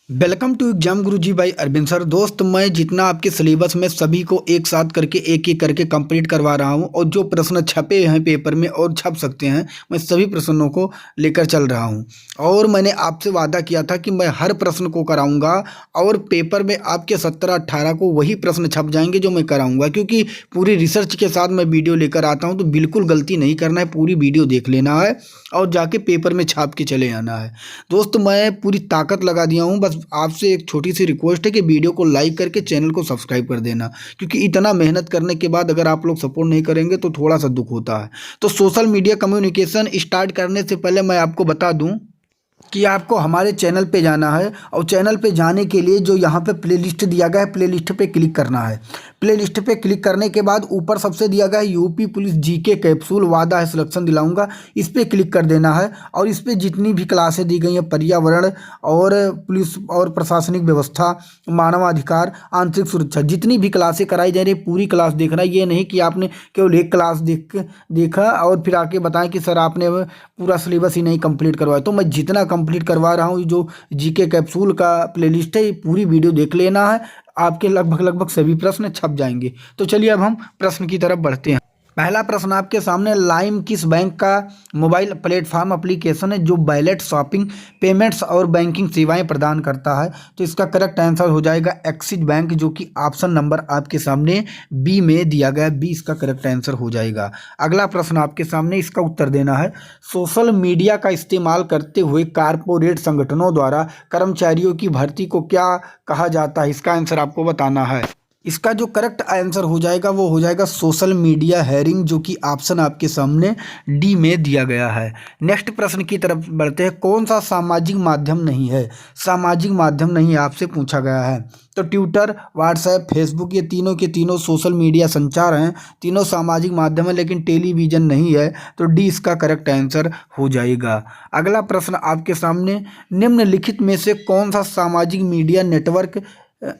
Welcome to exam Guruji by Arvind sir. दोस्त, मैं जितना आपके सिलेबस में सभी को एक साथ करके एक एक करके कंप्लीट करवा रहा हूं और जो प्रश्न छपे हैं पेपर में और छप सकते हैं, मैं सभी प्रश्नों को लेकर चल रहा हूं। और मैंने आपसे वादा किया था कि मैं हर प्रश्न को कराऊंगा और पेपर में आपके 17-18 को वही प्रश्न छप जाएंगे जो मैं कराऊंगा, क्योंकि पूरी रिसर्च के साथ मैं वीडियो लेकर आता हूँ। तो बिल्कुल गलती नहीं करना है, पूरी वीडियो देख लेना है और जाके पेपर में छाप के चले आना है। दोस्त, मैं पूरी ताकत लगा दिया हूँ। बस आपसे एक छोटी सी रिक्वेस्ट है कि वीडियो को लाइक करके चैनल को सब्सक्राइब कर देना, क्योंकि इतना मेहनत करने के बाद अगर आप लोग सपोर्ट नहीं करेंगे तो थोड़ा सा दुख होता है। तो सोशल मीडिया कम्युनिकेशन स्टार्ट करने से पहले मैं आपको बता दूं कि आपको हमारे चैनल पे जाना है और चैनल पे जाने के लिए जो यहाँ पे प्लेलिस्ट दिया गया है, प्लेलिस्ट पे क्लिक करना है। प्लेलिस्ट पे क्लिक करने के बाद ऊपर सबसे दिया गया है यूपी पुलिस जीके कैप्सूल, वादा है सिलेक्शन दिलाऊंगा, इस पे क्लिक कर देना है। और इस पे जितनी भी क्लासें दी गई हैं, पर्यावरण और पुलिस और प्रशासनिक व्यवस्था, मानवाधिकार, आंतरिक सुरक्षा, जितनी भी क्लासें कराई जा रही है पूरी क्लास देखना। ये नहीं कि आपने केवल एक क्लास देखा और फिर आके बताएं कि सर आपने पूरा सिलेबस ही नहीं कंप्लीट करवाया। तो मैं जितना कंप्लीट करवा रहा हूँ, जो जीके कैप्सूल का प्लेलिस्ट है, ये पूरी वीडियो देख लेना है। आपके लगभग लगभग सभी प्रश्न छप जाएंगे। तो चलिए अब हम प्रश्न की तरफ बढ़ते हैं। पहला प्रश्न आपके सामने, लाइम किस बैंक का मोबाइल प्लेटफॉर्म एप्लीकेशन है जो वैलेट, शॉपिंग, पेमेंट्स और बैंकिंग सेवाएं प्रदान करता है? तो इसका करेक्ट आंसर हो जाएगा एक्सिस बैंक, जो कि ऑप्शन नंबर आपके सामने बी में दिया गया। बी इसका करेक्ट आंसर हो जाएगा। अगला प्रश्न आपके सामने, इसका उत्तर देना है। सोशल मीडिया का इस्तेमाल करते हुए कारपोरेट संगठनों द्वारा कर्मचारियों की भर्ती को क्या कहा जाता है? इसका आंसर आपको बताना है। इसका जो करेक्ट आंसर हो जाएगा वो हो जाएगा सोशल मीडिया हायरिंग, जो कि ऑप्शन आपके सामने डी में दिया गया है। नेक्स्ट प्रश्न की तरफ बढ़ते हैं। कौन सा सामाजिक माध्यम नहीं है? सामाजिक माध्यम नहीं आपसे पूछा गया है। तो ट्विटर, व्हाट्सएप, फेसबुक, ये तीनों के तीनों सोशल मीडिया संचार हैं, तीनों सामाजिक माध्यम है, लेकिन टेलीविज़न नहीं है। तो डी इसका करेक्ट आंसर हो जाएगा। अगला प्रश्न आपके सामने, निम्नलिखित में से कौन सा सामाजिक मीडिया नेटवर्क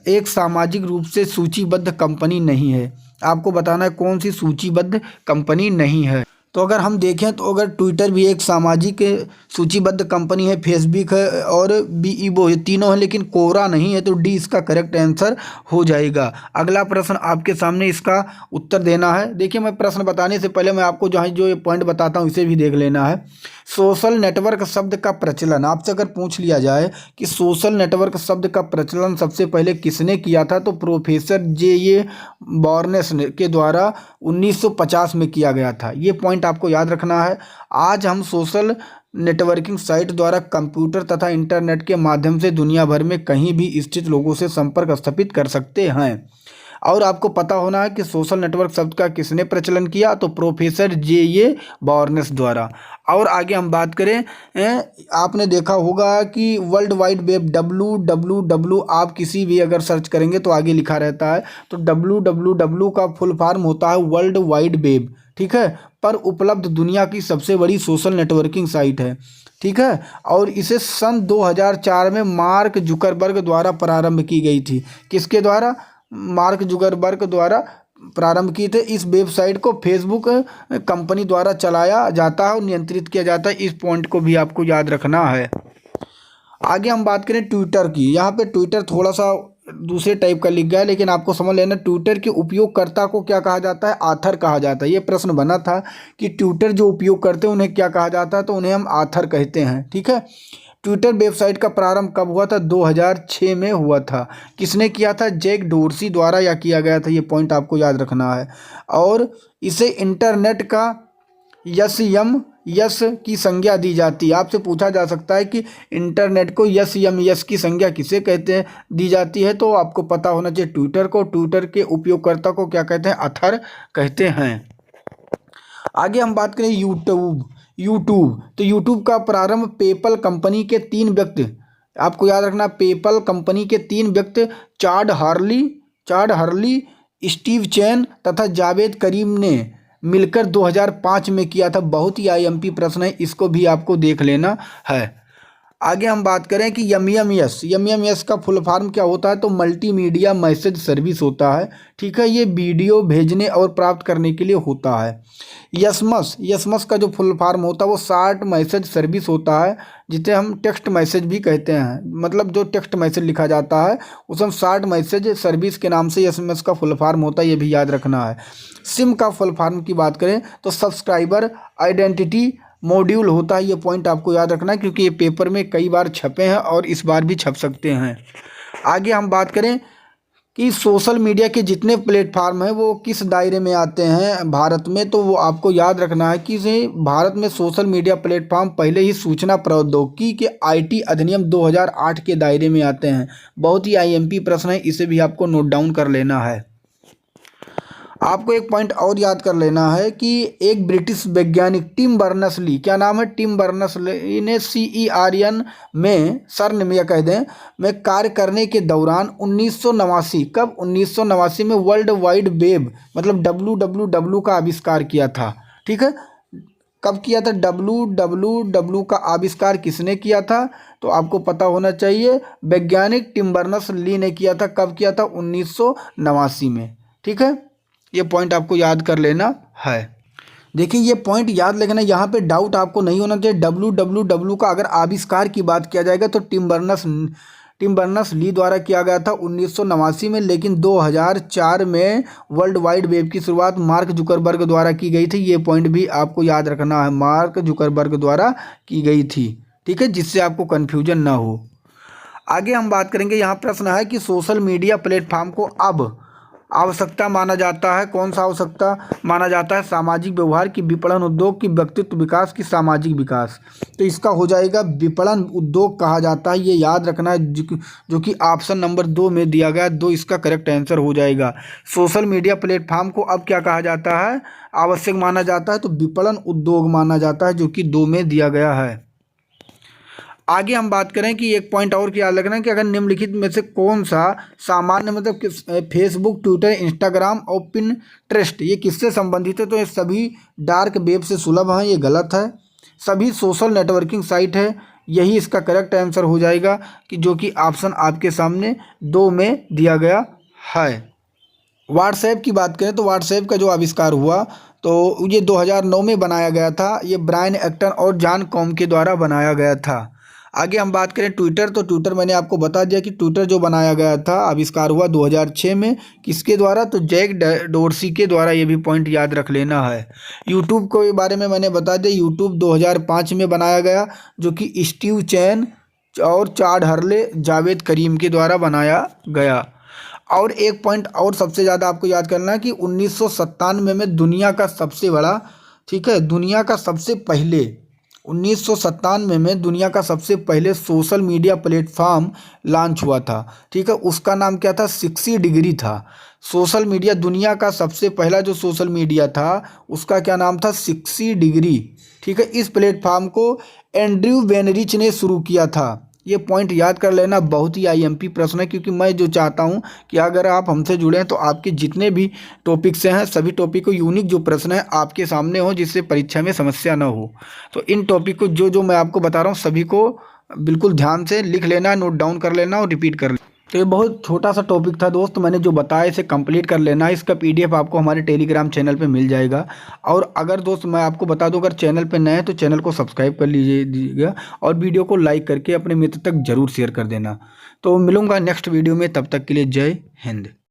एक सामाजिक रूप से सूचीबद्ध कंपनी नहीं है? आपको बताना है कौन सी सूचीबद्ध कंपनी नहीं है। तो अगर हम देखें तो अगर ट्विटर भी एक सामाजिक सूचीबद्ध कंपनी है, फेसबुक है और बीईबो, ये तीनों है, लेकिन कोरा नहीं है। तो डी इसका करेक्ट आंसर हो जाएगा। अगला प्रश्न आपके सामने, इसका उत्तर देना है। देखिए, मैं प्रश्न बताने से पहले मैं आपको जहाँ जो ये पॉइंट बताता हूँ इसे भी देख लेना है। सोशल नेटवर्क शब्द का प्रचलन, आपसे अगर पूछ लिया जाए कि सोशल नेटवर्क शब्द का प्रचलन सबसे पहले किसने किया था, तो प्रोफेसर जे बॉर्नेस के द्वारा 1950 में किया गया था। ये पॉइंट आपको याद रखना है। आज हम सोशल नेटवर्किंग साइट द्वारा कंप्यूटर तथा इंटरनेट के माध्यम से दुनिया भर में कहीं भी स्थित लोगों से संपर्क स्थापित कर सकते हैं। और आपको पता होना है कि सोशल नेटवर्क शब्द का किसने प्रचलन किया, तो प्रोफेसर जे बॉर्नेस द्वारा। और आगे हम बात करें, आपने देखा होगा कि वर्ल्ड वाइड वेब, WWW, आप किसी भी अगर सर्च करेंगे तो आगे लिखा रहता है। तो WWW का फुल फॉर्म होता है वर्ल्ड वाइड वेब, ठीक है, पर उपलब्ध दुनिया की सबसे बड़ी सोशल नेटवर्किंग साइट है, ठीक है। और इसे सन 2004 में मार्क जुकरबर्ग द्वारा प्रारंभ की गई थी। किसके द्वारा? मार्क जुकरबर्ग द्वारा प्रारंभ की थे। इस वेबसाइट को फेसबुक कंपनी द्वारा चलाया जाता है और नियंत्रित किया जाता है। इस पॉइंट को भी आपको याद रखना है। आगे हम बात करें ट्विटर की। यहाँ पे ट्विटर थोड़ा सा दूसरे टाइप का लिख गया है, लेकिन आपको समझ लेना, ट्विटर के उपयोगकर्ता को क्या कहा जाता है? आथर कहा जाता है। ये प्रश्न बना था कि ट्विटर जो उपयोग करते हैं उन्हें क्या कहा जाता है, तो उन्हें हम आथर कहते हैं, ठीक है। ट्विटर वेबसाइट का प्रारंभ कब हुआ था? 2006 में हुआ था। किसने किया था? जैक डोर्सी द्वारा या किया गया था। ये पॉइंट आपको याद रखना है। और इसे इंटरनेट का यस की संज्ञा दी जाती है। आपसे पूछा जा सकता है कि इंटरनेट को यस की संज्ञा किसे कहते हैं, दी जाती है? तो आपको पता होना चाहिए ट्विटर को। ट्विटर के उपयोगकर्ता को क्या कहते हैं? अथर कहते हैं। आगे हम बात करें यूट्यूब। तो यूट्यूब का प्रारंभ पेपल कंपनी के 3 व्यक्ति, आपको याद रखना, पेपल कंपनी के 3 व्यक्ति, चाड हर्ली, स्टीव चैन तथा जावेद करीम ने मिलकर 2005 में किया था। बहुत ही IMP प्रश्न है, इसको भी आपको देख लेना है। आगे हम बात करें कि एम का फुल फॉर्म क्या होता है, तो मल्टीमीडिया मैसेज सर्विस होता है। ठीक है, ये वीडियो भेजने और प्राप्त करने के लिए होता है। यसमस का जो फुल फॉर्म होता है वो शॉर्ट मैसेज सर्विस होता है, जिसे हम टेक्स्ट मैसेज भी कहते हैं। मतलब जो टेक्स्ट मैसेज लिखा जाता है उसे हम शॉर्ट मैसेज सर्विस के नाम से एसएमएस का फुल फॉर्म होता है, ये भी याद रखना है। सिम का फुल फॉर्म की बात करें तो सब्सक्राइबर आइडेंटिटी मॉड्यूल होता है। ये पॉइंट आपको याद रखना है क्योंकि ये पेपर में कई बार छपे हैं और इस बार भी छप सकते हैं। आगे हम बात करें कि सोशल मीडिया के जितने प्लेटफार्म हैं वो किस दायरे में आते हैं भारत में, तो वो आपको याद रखना है कि भारत में सोशल मीडिया प्लेटफार्म पहले ही सूचना प्रौद्योगिकी के आईटी अधिनियम 2008 के दायरे में आते हैं। बहुत ही आईएमपी प्रश्न है, इसे भी आपको नोट डाउन कर लेना है। आपको एक पॉइंट और याद कर लेना है कि एक ब्रिटिश वैज्ञानिक टिम बर्नर्स-ली, क्या नाम है, टिम बर्नर्स-ली ने CERN में सरनेम या कह दें में कार्य करने के दौरान 1989 कब 1989 में वर्ल्ड वाइड वेब मतलब WWW का आविष्कार किया था। ठीक है, कब किया था, WWW का आविष्कार किसने किया था, तो आपको पता होना चाहिए वैज्ञानिक टिम बर्नर्स-ली ने किया था। कब किया था, 1989 में। ठीक है, ये पॉइंट आपको याद कर लेना है। देखिए ये पॉइंट याद रखना, यहाँ पे डाउट आपको नहीं होना चाहिए। WWW का अगर आविष्कार की बात किया जाएगा तो टिम बर्नर्स ली द्वारा किया गया था 1989 में, लेकिन 2004 में वर्ल्ड वाइड वेब की शुरुआत मार्क जुकरबर्ग द्वारा की गई थी। ये पॉइंट भी आपको याद रखना है, मार्क जुकरबर्ग द्वारा की गई थी। ठीक है, जिससे आपको कन्फ्यूजन ना हो। आगे हम बात करेंगे, यहाँ प्रश्न है कि सोशल मीडिया प्लेटफॉर्म को अब आवश्यकता माना जाता है, कौन सा आवश्यकता माना जाता है, सामाजिक व्यवहार की, विपणन उद्योग की, व्यक्तित्व विकास की, सामाजिक विकास। तो इसका हो जाएगा विपणन उद्योग कहा जाता है, ये याद रखना है, जो कि ऑप्शन नंबर 2 में दिया गया। 2 इसका करेक्ट आंसर हो जाएगा। सोशल मीडिया प्लेटफॉर्म को अब क्या कहा जाता है, आवश्यक माना जाता है, तो विपणन उद्योग माना जाता है, जो कि 2 में दिया गया है। आगे हम बात करें कि एक पॉइंट और क्या रखना है कि अगर निम्नलिखित में से कौन सा सामान्य मतलब फेसबुक, ट्विटर, इंस्टाग्राम और पिनट्रेस्ट ये किससे संबंधित है, तो ये सभी डार्क वेब से सुलभ हैं, ये गलत है। सभी सोशल नेटवर्किंग साइट है, यही इसका करेक्ट आंसर हो जाएगा, कि जो कि ऑप्शन आपके सामने 2 में दिया गया है। व्हाट्सएप की बात करें तो व्हाट्सएप का जो आविष्कार हुआ तो ये 2009 में बनाया गया था। ये ब्रायन एक्टन और जॉन कॉम के द्वारा बनाया गया था। आगे हम बात करें ट्विटर, तो ट्विटर मैंने आपको बता दिया कि ट्विटर जो बनाया गया था, आविष्कार हुआ 2006 में, किसके द्वारा, तो जैक डोर्सी के द्वारा। ये भी पॉइंट याद रख लेना है। यूट्यूब के बारे में मैंने बता दिया, यूट्यूब 2005 में बनाया गया, जो कि स्टीव चैन और चाड हर्ले, जावेद करीम के द्वारा बनाया गया। और एक पॉइंट और सबसे ज़्यादा आपको याद करना है कि 1997 में दुनिया का सबसे बड़ा, ठीक है, दुनिया का सबसे पहले 1997 में दुनिया का सबसे पहले सोशल मीडिया प्लेटफॉर्म लॉन्च हुआ था। ठीक है, उसका नाम क्या था, 60 डिग्री था। सोशल मीडिया दुनिया का सबसे पहला जो सोशल मीडिया था उसका क्या नाम था, 60 डिग्री। ठीक है, इस प्लेटफॉर्म को एंड्रयू वेनरिच ने शुरू किया था। ये पॉइंट याद कर लेना, बहुत ही आईएमपी प्रश्न है, क्योंकि मैं जो चाहता हूँ कि अगर आप हमसे जुड़ें तो आपके जितने भी टॉपिक से हैं सभी टॉपिक को यूनिक जो प्रश्न है आपके सामने हो, जिससे परीक्षा में समस्या ना हो। तो इन टॉपिक को जो मैं आपको बता रहा हूँ सभी को बिल्कुल ध्यान से लिख लेना, नोट डाउन कर लेना और रिपीट कर लेना। तो ये बहुत छोटा सा टॉपिक था दोस्त, मैंने जो बताया इसे कंप्लीट कर लेना। इसका PDF आपको हमारे टेलीग्राम चैनल पे मिल जाएगा। और अगर दोस्त मैं आपको बता दूं, अगर चैनल पे नए हैं तो चैनल को सब्सक्राइब कर लीजिएगा और वीडियो को लाइक करके अपने मित्र तक ज़रूर शेयर कर देना। तो मिलूंगा नेक्स्ट वीडियो में, तब तक के लिए जय हिंद।